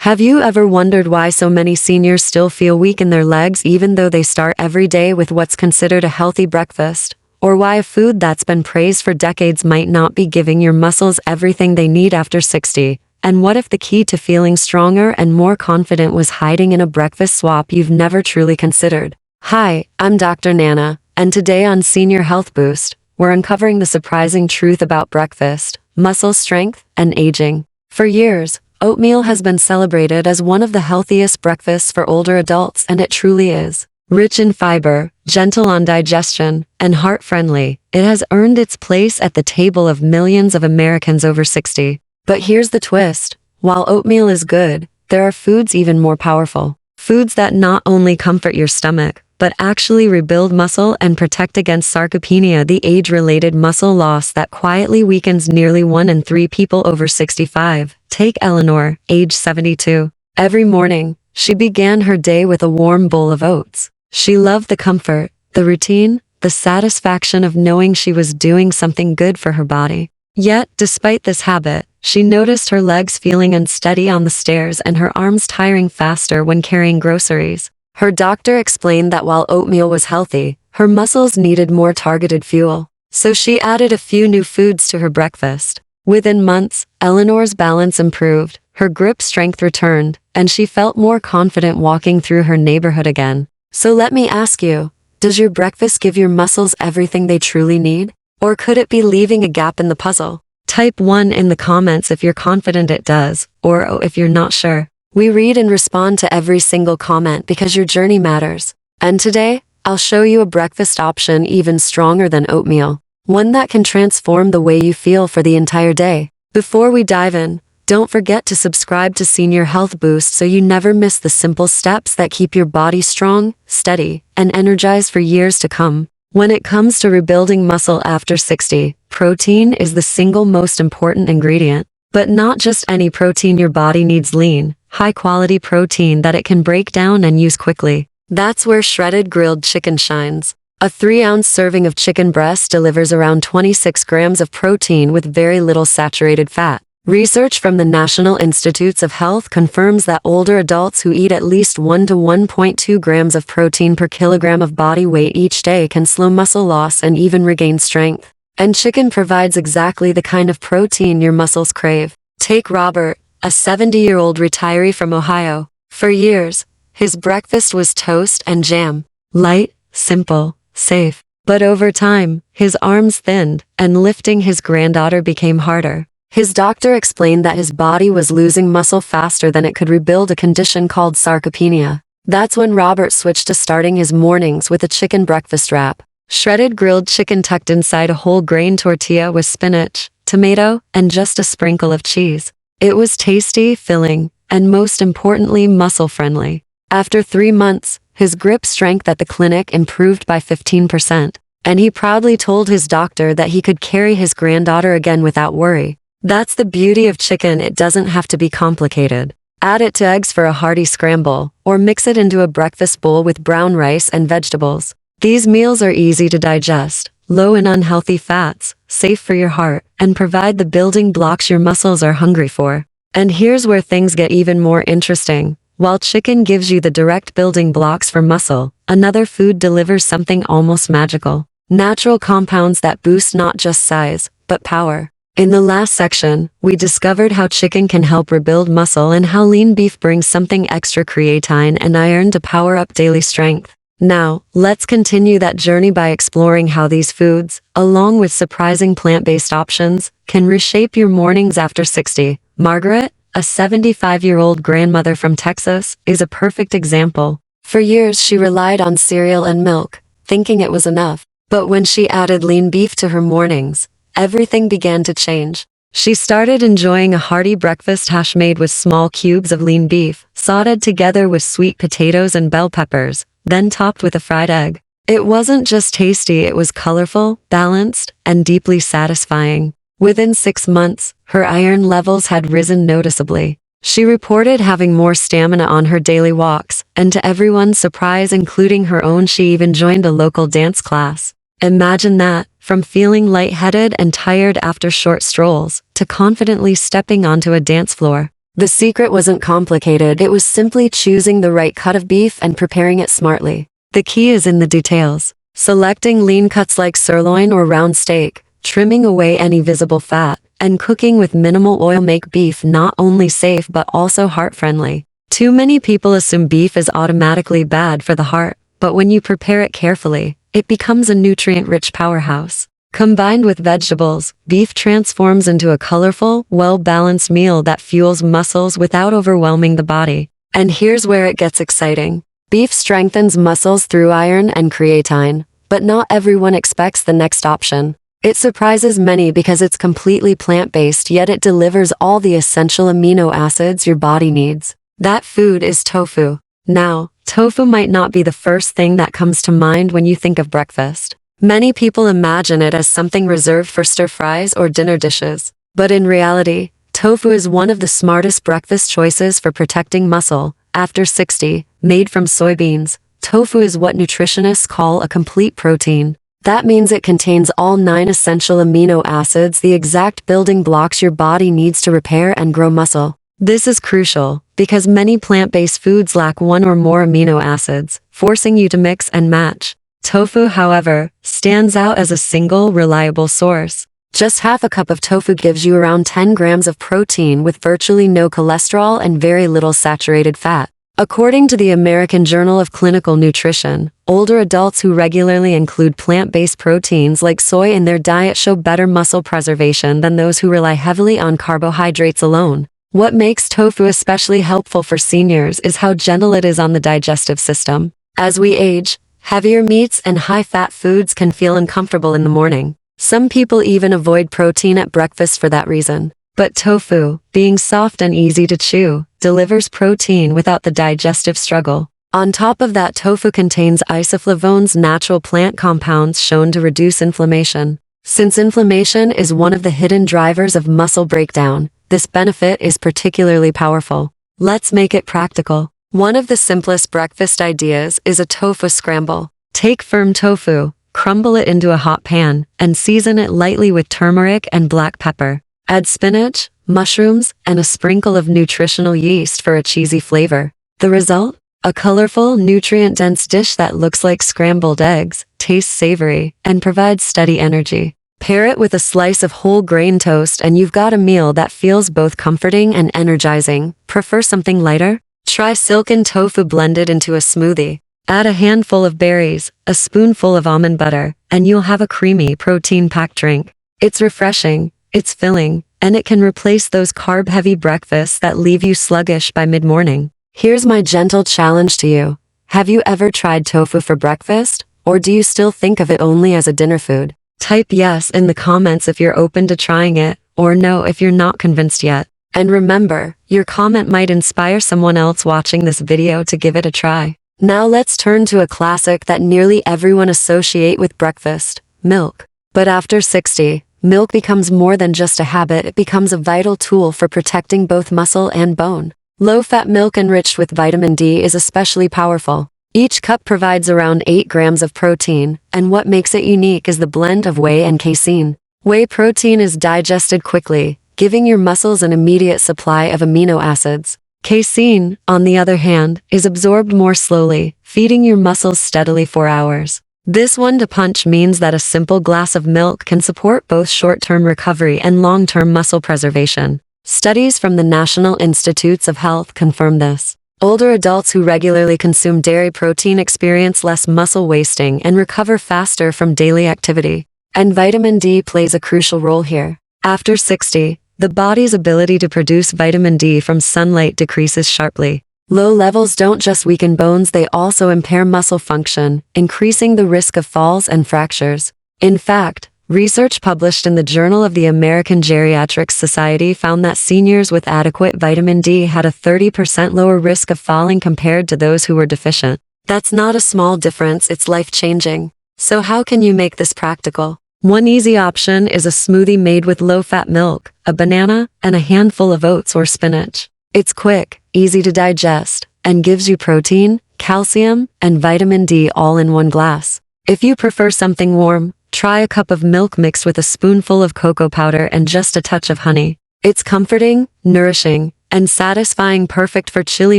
Have you ever wondered why so many seniors still feel weak in their legs even though they start every day with what's considered a healthy breakfast? Or why a food that's been praised for decades might not be giving your muscles everything they need after 60? And what if the key to feeling stronger and more confident was hiding in a breakfast swap you've never truly considered? Hi, I'm Dr. Nana, and today on Senior Health Boost, we're uncovering the surprising truth about breakfast, muscle strength, and aging. For years, oatmeal has been celebrated as one of the healthiest breakfasts for older adults, and it truly is. Rich in fiber, gentle on digestion, and heart-friendly, it has earned its place at the table of millions of Americans over 60. But here's the twist. While oatmeal is good, there are foods even more powerful. Foods that not only comfort your stomach, but actually rebuild muscle and protect against sarcopenia, the age-related muscle loss that quietly weakens nearly 1 in 3 people over 65. Take Eleanor, age 72. Every morning, she began her day with a warm bowl of oats. She loved the comfort, the routine, the satisfaction of knowing she was doing something good for her body. Yet, despite this habit, she noticed her legs feeling unsteady on the stairs and her arms tiring faster when carrying groceries. Her doctor explained that while oatmeal was healthy, her muscles needed more targeted fuel. So she added a few new foods to her breakfast. Within months, Eleanor's balance improved, her grip strength returned, and she felt more confident walking through her neighborhood again. So let me ask you, does your breakfast give your muscles everything they truly need? Or could it be leaving a gap in the puzzle? Type 1 in the comments if you're confident it does, or oh if you're not sure. We read and respond to every single comment because your journey matters. And today, I'll show you a breakfast option even stronger than oatmeal. One that can transform the way you feel for the entire day. Before we dive in, don't forget to subscribe to Senior Health Boost so you never miss the simple steps that keep your body strong, steady, and energized for years to come. When it comes to rebuilding muscle after 60, protein is the single most important ingredient. But not just any protein. Your body needs lean, high-quality protein that it can break down and use quickly. That's where shredded grilled chicken shines. A 3-ounce serving of chicken breast delivers around 26 grams of protein with very little saturated fat. Research from the National Institutes of Health confirms that older adults who eat at least 1 to 1.2 grams of protein per kilogram of body weight each day can slow muscle loss and even regain strength. And chicken provides exactly the kind of protein your muscles crave. Take Robert, a 70-year-old retiree from Ohio. For years, his breakfast was toast and jam. Light, simple, safe. But over time, his arms thinned, and lifting his granddaughter became harder. His doctor explained that his body was losing muscle faster than it could rebuild, a condition called sarcopenia. That's when Robert switched to starting his mornings with a chicken breakfast wrap. Shredded grilled chicken tucked inside a whole grain tortilla with spinach, tomato, and just a sprinkle of cheese. It was tasty, filling, and most importantly, muscle-friendly. After 3 months, his grip strength at the clinic improved by 15%, and he proudly told his doctor that he could carry his granddaughter again without worry. That's the beauty of chicken. It doesn't have to be complicated. Add it to eggs for a hearty scramble, or mix it into a breakfast bowl with brown rice and vegetables. These meals are easy to digest, low in unhealthy fats, safe for your heart, and provide the building blocks your muscles are hungry for. And here's where things get even more interesting. While chicken gives you the direct building blocks for muscle, another food delivers something almost magical. Natural compounds that boost not just size, but power. In the last section, we discovered how chicken can help rebuild muscle and how lean beef brings something extra, creatine and iron, to power up daily strength. Now, let's continue that journey by exploring how these foods, along with surprising plant-based options, can reshape your mornings after 60. Margaret, a 75-year-old grandmother from Texas, is a perfect example. For years she relied on cereal and milk, thinking it was enough. But when she added lean beef to her mornings, everything began to change. She started enjoying a hearty breakfast hash made with small cubes of lean beef, sautéed together with sweet potatoes and bell peppers, then topped with a fried egg. It wasn't just tasty, it was colorful, balanced, and deeply satisfying. Within 6 months, her iron levels had risen noticeably. She reported having more stamina on her daily walks, and to everyone's surprise, including her own, she even joined a local dance class. Imagine that, from feeling lightheaded and tired after short strolls, to confidently stepping onto a dance floor. The secret wasn't complicated, it was simply choosing the right cut of beef and preparing it smartly. The key is in the details. Selecting lean cuts like sirloin or round steak, trimming away any visible fat, and cooking with minimal oil make beef not only safe but also heart-friendly. Too many people assume beef is automatically bad for the heart, but when you prepare it carefully, it becomes a nutrient-rich powerhouse. Combined with vegetables, beef transforms into a colorful, well-balanced meal that fuels muscles without overwhelming the body. And here's where it gets exciting. Beef strengthens muscles through iron and creatine, but not everyone expects the next option. It surprises many because it's completely plant-based, yet it delivers all the essential amino acids your body needs. That food is tofu. Now, tofu might not be the first thing that comes to mind when you think of breakfast. Many people imagine it as something reserved for stir-fries or dinner dishes. But in reality, tofu is one of the smartest breakfast choices for protecting muscle. After 60, made from soybeans, tofu is what nutritionists call a complete protein. That means it contains all 9 essential amino acids, the exact building blocks your body needs to repair and grow muscle. This is crucial, because many plant-based foods lack one or more amino acids, forcing you to mix and match. Tofu, however, stands out as a single, reliable source. Just half a cup of tofu gives you around 10 grams of protein with virtually no cholesterol and very little saturated fat. According to the American Journal of Clinical Nutrition, older adults who regularly include plant-based proteins like soy in their diet show better muscle preservation than those who rely heavily on carbohydrates alone. What makes tofu especially helpful for seniors is how gentle it is on the digestive system. As we age, heavier meats and high-fat foods can feel uncomfortable in the morning. Some people even avoid protein at breakfast for that reason. But tofu, being soft and easy to chew, delivers protein without the digestive struggle. On top of that, tofu contains isoflavones, natural plant compounds shown to reduce inflammation. Since inflammation is one of the hidden drivers of muscle breakdown, this benefit is particularly powerful. Let's make it practical. One of the simplest breakfast ideas is a tofu scramble. Take firm tofu, crumble it into a hot pan, and season it lightly with turmeric and black pepper. Add spinach, mushrooms, and a sprinkle of nutritional yeast for a cheesy flavor. The result? A colorful, nutrient-dense dish that looks like scrambled eggs, tastes savory, and provides steady energy. Pair it with a slice of whole grain toast and you've got a meal that feels both comforting and energizing. Prefer something lighter? Try silken tofu blended into a smoothie. Add a handful of berries, a spoonful of almond butter, and you'll have a creamy, protein-packed drink. It's refreshing, it's filling, and it can replace those carb-heavy breakfasts that leave you sluggish by mid-morning. Here's my gentle challenge to you. Have you ever tried tofu for breakfast, or do you still think of it only as a dinner food? Type yes in the comments if you're open to trying it, or no if you're not convinced yet. And remember, your comment might inspire someone else watching this video to give it a try. Now let's turn to a classic that nearly everyone associate with breakfast, milk. But after 60, milk becomes more than just a habit, it becomes a vital tool for protecting both muscle and bone. Low-fat milk enriched with vitamin D is especially powerful. Each cup provides around 8 grams of protein, and what makes it unique is the blend of whey and casein. Whey protein is digested quickly, giving your muscles an immediate supply of amino acids. Casein, on the other hand, is absorbed more slowly, feeding your muscles steadily for hours. This one-two punch means that a simple glass of milk can support both short-term recovery and long-term muscle preservation. Studies from the National Institutes of Health confirm this. Older adults who regularly consume dairy protein experience less muscle wasting and recover faster from daily activity. And vitamin D plays a crucial role here. After 60, the body's ability to produce vitamin D from sunlight decreases sharply. Low levels don't just weaken bones, they also impair muscle function, increasing the risk of falls and fractures. In fact, research published in the Journal of the American Geriatrics Society found that seniors with adequate vitamin D had a 30% lower risk of falling compared to those who were deficient. That's not a small difference, it's life-changing. So how can you make this practical? One easy option is a smoothie made with low-fat milk, a banana, and a handful of oats or spinach. It's quick, easy to digest, and gives you protein, calcium, and vitamin D all in one glass. If you prefer something warm, try a cup of milk mixed with a spoonful of cocoa powder and just a touch of honey. It's comforting, nourishing, and satisfying, perfect for chilly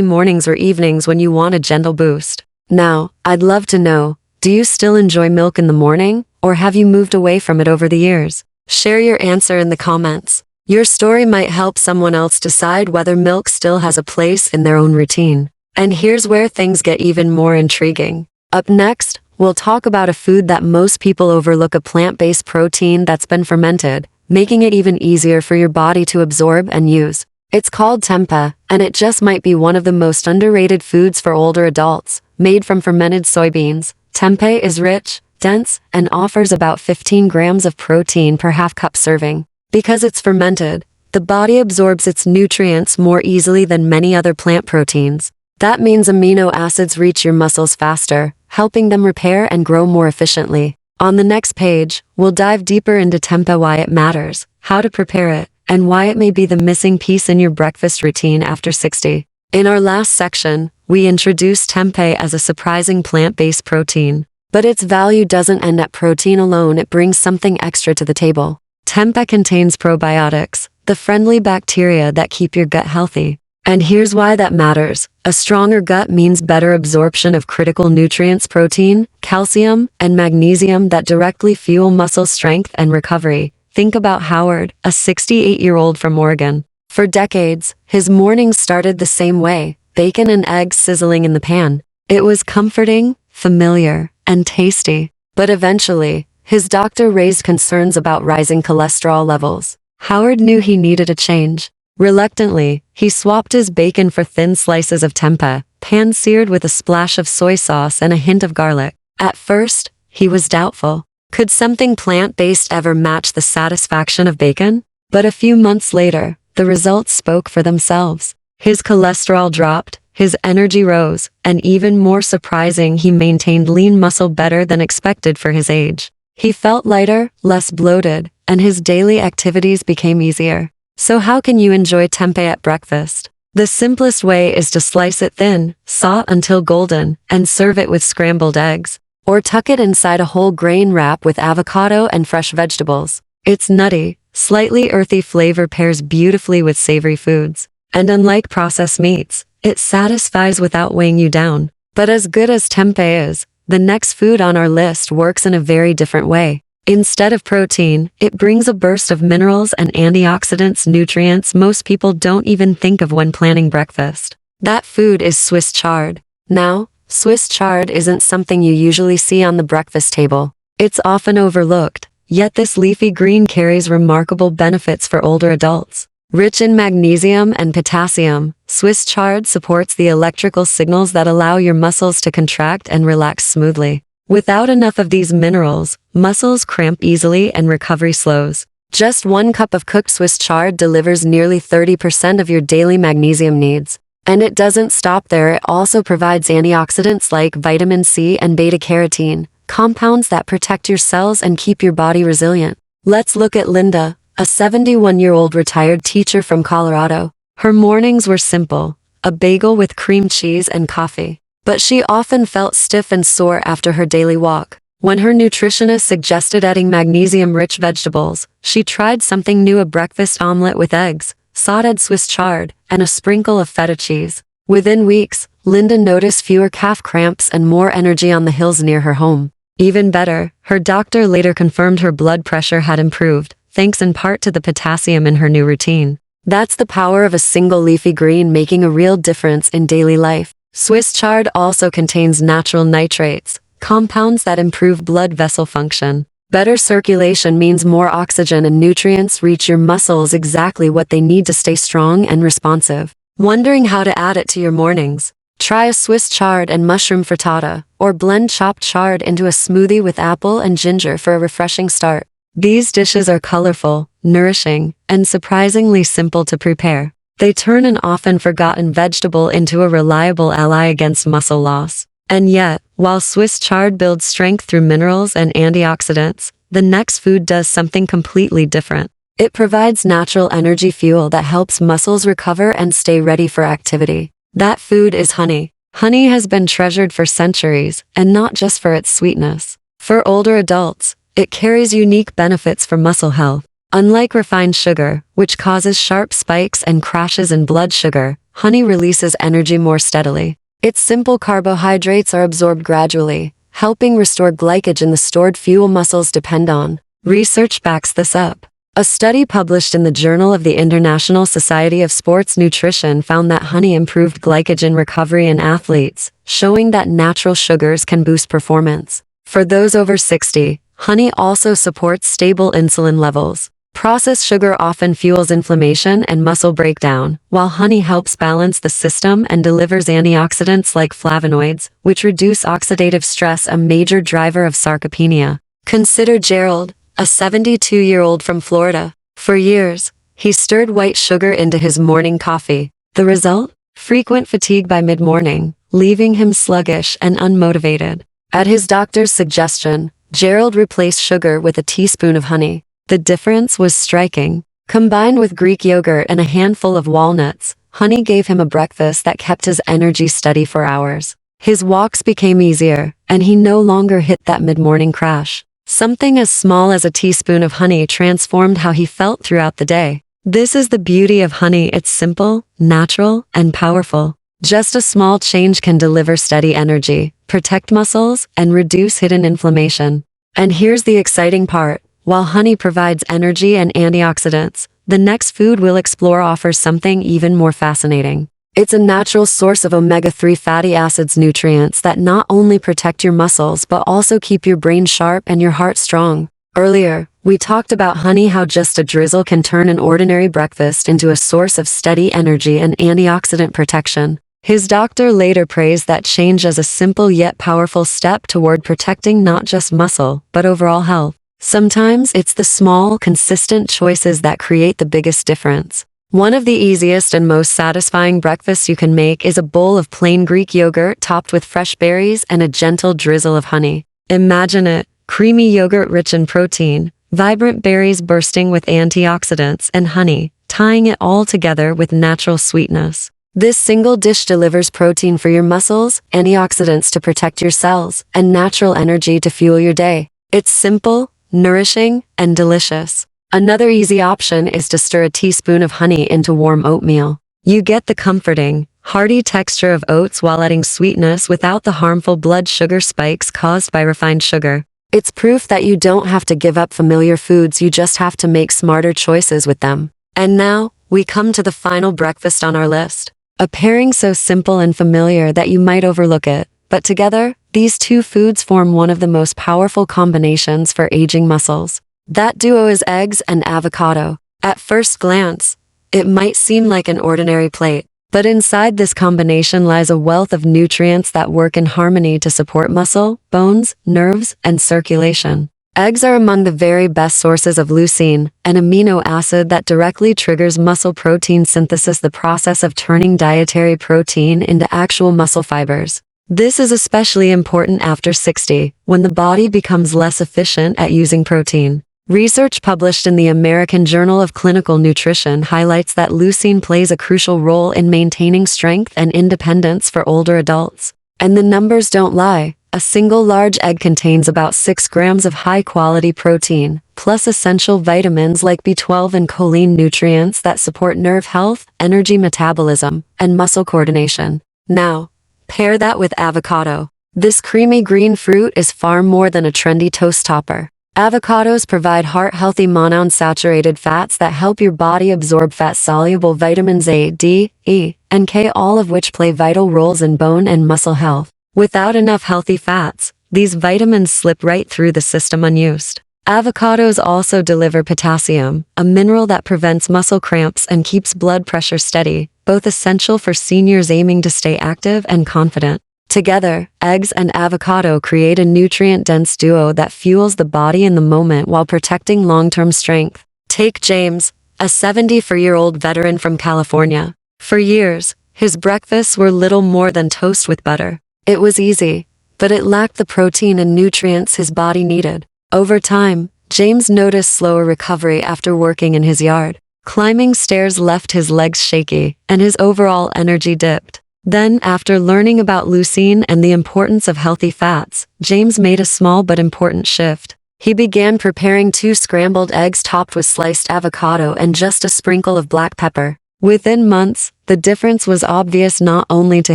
mornings or evenings when you want a gentle boost. Now, I'd love to know, do you still enjoy milk in the morning, or have you moved away from it over the years? Share your answer in the comments. Your story might help someone else decide whether milk still has a place in their own routine. And here's where things get even more intriguing. Up next, we'll talk about a food that most people overlook, a plant-based protein that's been fermented, making it even easier for your body to absorb and use. It's called tempeh, and it just might be one of the most underrated foods for older adults. Made from fermented soybeans, tempeh is rich, dense, and offers about 15 grams of protein per half-cup serving. Because it's fermented, the body absorbs its nutrients more easily than many other plant proteins. That means amino acids reach your muscles faster, helping them repair and grow more efficiently. On the next page, we'll dive deeper into tempeh, why it matters, how to prepare it, and why it may be the missing piece in your breakfast routine after 60. In our last section, we introduced tempeh as a surprising plant-based protein. But its value doesn't end at protein alone, it brings something extra to the table. Tempeh contains probiotics, the friendly bacteria that keep your gut healthy. And here's why that matters. A stronger gut means better absorption of critical nutrients, protein, calcium, and magnesium that directly fuel muscle strength and recovery. Think about Howard, a 68-year-old from Oregon. For decades, his mornings started the same way, bacon and eggs sizzling in the pan. It was comforting, familiar, and tasty. But eventually, his doctor raised concerns about rising cholesterol levels. Howard knew he needed a change. Reluctantly, he swapped his bacon for thin slices of tempeh, pan-seared with a splash of soy sauce and a hint of garlic. At first, he was doubtful. Could something plant-based ever match the satisfaction of bacon? But a few months later, the results spoke for themselves. His cholesterol dropped, his energy rose, and even more surprising, he maintained lean muscle better than expected for his age. He felt lighter, less bloated, and his daily activities became easier. So how can you enjoy tempeh at breakfast? The simplest way is to slice it thin, saw until golden, and serve it with scrambled eggs. Or tuck it inside a whole grain wrap with avocado and fresh vegetables. Its nutty, slightly earthy flavor pairs beautifully with savory foods. And unlike processed meats, it satisfies without weighing you down. But as good as tempeh is, the next food on our list works in a very different way. Instead of protein, it brings a burst of minerals and antioxidants, nutrients most people don't even think of when planning breakfast. That food is Swiss chard. Now, Swiss chard isn't something you usually see on the breakfast table. It's often overlooked, yet this leafy green carries remarkable benefits for older adults. Rich in magnesium and potassium, Swiss chard supports the electrical signals that allow your muscles to contract and relax smoothly. Without enough of these minerals, muscles cramp easily and recovery slows. Just 1 cup of cooked Swiss chard delivers nearly 30% of your daily magnesium needs. And it doesn't stop there, it also provides antioxidants like vitamin C and beta-carotene, compounds that protect your cells and keep your body resilient. Let's look at Linda, a 71-year-old retired teacher from Colorado. Her mornings were simple, a bagel with cream cheese and coffee. But she often felt stiff and sore after her daily walk. When her nutritionist suggested adding magnesium-rich vegetables, she tried something new: a breakfast omelet with eggs, sautéed Swiss chard, and a sprinkle of feta cheese. Within weeks, Linda noticed fewer calf cramps and more energy on the hills near her home. Even better, her doctor later confirmed her blood pressure had improved, thanks in part to the potassium in her new routine. That's the power of a single leafy green making a real difference in daily life. Swiss chard also contains natural nitrates, compounds that improve blood vessel function. Better circulation means more oxygen and nutrients reach your muscles, exactly what they need to stay strong and responsive. Wondering how to add it to your mornings? Try a Swiss chard and mushroom frittata, or blend chopped chard into a smoothie with apple and ginger for a refreshing start. These dishes are colorful, nourishing, and surprisingly simple to prepare. They turn an often forgotten vegetable into a reliable ally against muscle loss. And yet, while Swiss chard builds strength through minerals and antioxidants, the next food does something completely different. It provides natural energy fuel that helps muscles recover and stay ready for activity. That food is honey. Honey has been treasured for centuries, and not just for its sweetness. For older adults, it carries unique benefits for muscle health. Unlike refined sugar, which causes sharp spikes and crashes in blood sugar, honey releases energy more steadily. Its simple carbohydrates are absorbed gradually, helping restore glycogen the stored fuel muscles depend on. Research backs this up. A study published in the Journal of the International Society of Sports Nutrition found that honey improved glycogen recovery in athletes, showing that natural sugars can boost performance. For those over 60, honey also supports stable insulin levels. Processed sugar often fuels inflammation and muscle breakdown, while honey helps balance the system and delivers antioxidants like flavonoids, which reduce oxidative stress, a major driver of sarcopenia. Consider Gerald, a 72-year-old from Florida. For years, he stirred white sugar into his morning coffee. The result? Frequent fatigue by mid-morning, leaving him sluggish and unmotivated. At his doctor's suggestion, Gerald replaced sugar with a teaspoon of honey. The difference was striking. Combined with Greek yogurt and a handful of walnuts, honey gave him a breakfast that kept his energy steady for hours. His walks became easier, and he no longer hit that mid-morning crash. Something as small as a teaspoon of honey transformed how he felt throughout the day. This is the beauty of honey. It's simple, natural, and powerful. Just a small change can deliver steady energy, protect muscles, and reduce hidden inflammation. And here's the exciting part. While honey provides energy and antioxidants, the next food we'll explore offers something even more fascinating. It's a natural source of omega-3 fatty acids, nutrients that not only protect your muscles but also keep your brain sharp and your heart strong. Earlier, we talked about honey, how just a drizzle can turn an ordinary breakfast into a source of steady energy and antioxidant protection. His doctor later praised that change as a simple yet powerful step toward protecting not just muscle, but overall health. Sometimes it's the small, consistent choices that create the biggest difference. One of the easiest and most satisfying breakfasts you can make is a bowl of plain Greek yogurt topped with fresh berries and a gentle drizzle of honey. Imagine it, creamy yogurt rich in protein, vibrant berries bursting with antioxidants, and honey, tying it all together with natural sweetness. This single dish delivers protein for your muscles, antioxidants to protect your cells, and natural energy to fuel your day. It's simple, nourishing, and delicious. Another easy option is to stir a teaspoon of honey into warm oatmeal. You get the comforting, hearty texture of oats while adding sweetness without the harmful blood sugar spikes caused by refined sugar. It's proof that you don't have to give up familiar foods, you just have to make smarter choices with them. And now, we come to the final breakfast on our list. A pairing so simple and familiar that you might overlook it, but together, these two foods form one of the most powerful combinations for aging muscles. That duo is eggs and avocado. At first glance, it might seem like an ordinary plate, but inside this combination lies a wealth of nutrients that work in harmony to support muscle, bones, nerves, and circulation. Eggs are among the very best sources of leucine, an amino acid that directly triggers muscle protein synthesis, the process of turning dietary protein into actual muscle fibers. This is especially important after 60, when the body becomes less efficient at using protein. Research published in the American Journal of Clinical Nutrition highlights that leucine plays a crucial role in maintaining strength and independence for older adults. And the numbers don't lie. A single large egg contains about 6 grams of high-quality protein, plus essential vitamins like B12 and choline, nutrients that support nerve health, energy metabolism, and muscle coordination. Now, pair that with avocado. This creamy green fruit is far more than a trendy toast topper. Avocados provide heart-healthy monounsaturated fats that help your body absorb fat-soluble vitamins A, D, E, and K, all of which play vital roles in bone and muscle health. Without enough healthy fats, these vitamins slip right through the system unused. Avocados also deliver potassium, a mineral that prevents muscle cramps and keeps blood pressure steady, both essential for seniors aiming to stay active and confident. Together, eggs and avocado create a nutrient-dense duo that fuels the body in the moment while protecting long-term strength. Take James, a 74-year-old veteran from California. For years, his breakfasts were little more than toast with butter. It was easy, but it lacked the protein and nutrients his body needed. Over time, James noticed slower recovery after working in his yard. Climbing stairs left his legs shaky, and his overall energy dipped. Then, after learning about leucine and the importance of healthy fats, James made a small but important shift. He began preparing 2 scrambled eggs topped with sliced avocado and just a sprinkle of black pepper. Within months, the difference was obvious not only to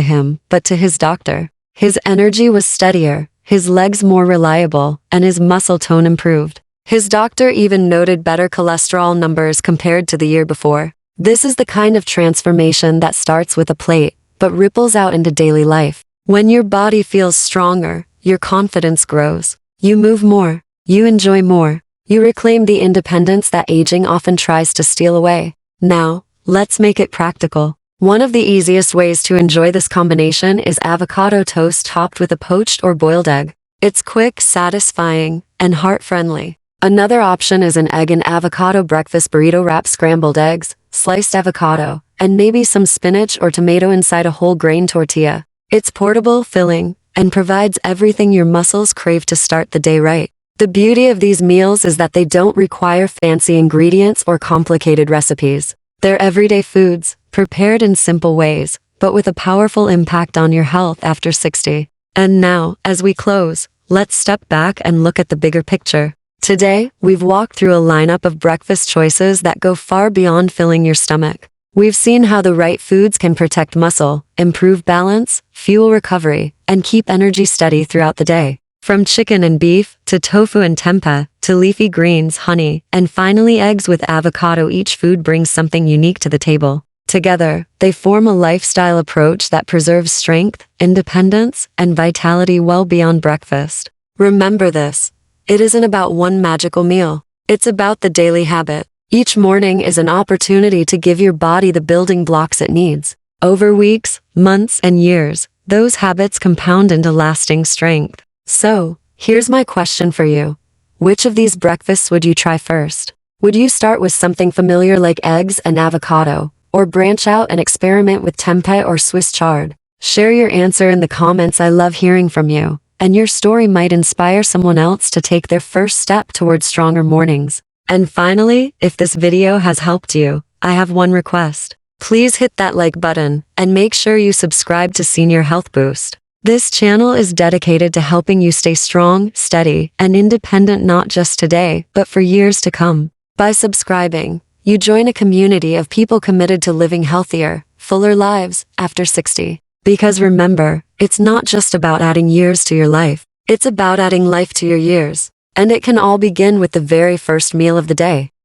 him, but to his doctor. His energy was steadier, his legs more reliable, and his muscle tone improved. His doctor even noted better cholesterol numbers compared to the year before. This is the kind of transformation that starts with a plate, but ripples out into daily life. When your body feels stronger, your confidence grows. You move more. You enjoy more. You reclaim the independence that aging often tries to steal away. Now, let's make it practical. One of the easiest ways to enjoy this combination is avocado toast topped with a poached or boiled egg. It's quick, satisfying, and heart-friendly. Another option is an egg and avocado breakfast burrito wrap, scrambled eggs, sliced avocado, and maybe some spinach or tomato inside a whole grain tortilla. It's portable, filling, and provides everything your muscles crave to start the day right. The beauty of these meals is that they don't require fancy ingredients or complicated recipes. They're everyday foods, prepared in simple ways, but with a powerful impact on your health after 60. And now, as we close, let's step back and look at the bigger picture. Today, we've walked through a lineup of breakfast choices that go far beyond filling your stomach. We've seen how the right foods can protect muscle, improve balance, fuel recovery, and keep energy steady throughout the day. From chicken and beef, to tofu and tempeh, to leafy greens, honey, and finally eggs with avocado, each food brings something unique to the table. Together, they form a lifestyle approach that preserves strength, independence, and vitality well beyond breakfast. Remember this. It isn't about one magical meal. It's about the daily habit. Each morning is an opportunity to give your body the building blocks it needs. Over weeks, months, and years, those habits compound into lasting strength. So, here's my question for you. Which of these breakfasts would you try first? Would you start with something familiar like eggs and avocado, or branch out and experiment with tempeh or Swiss chard? Share your answer in the comments. I love hearing from you, and your story might inspire someone else to take their first step towards stronger mornings. And finally, if this video has helped you, I have one request. Please hit that like button, and make sure you subscribe to Senior Health Boost. This channel is dedicated to helping you stay strong, steady, and independent not just today, but for years to come. By subscribing, you join a community of people committed to living healthier, fuller lives after 60. Because remember, it's not just about adding years to your life, it's about adding life to your years. And it can all begin with the very first meal of the day.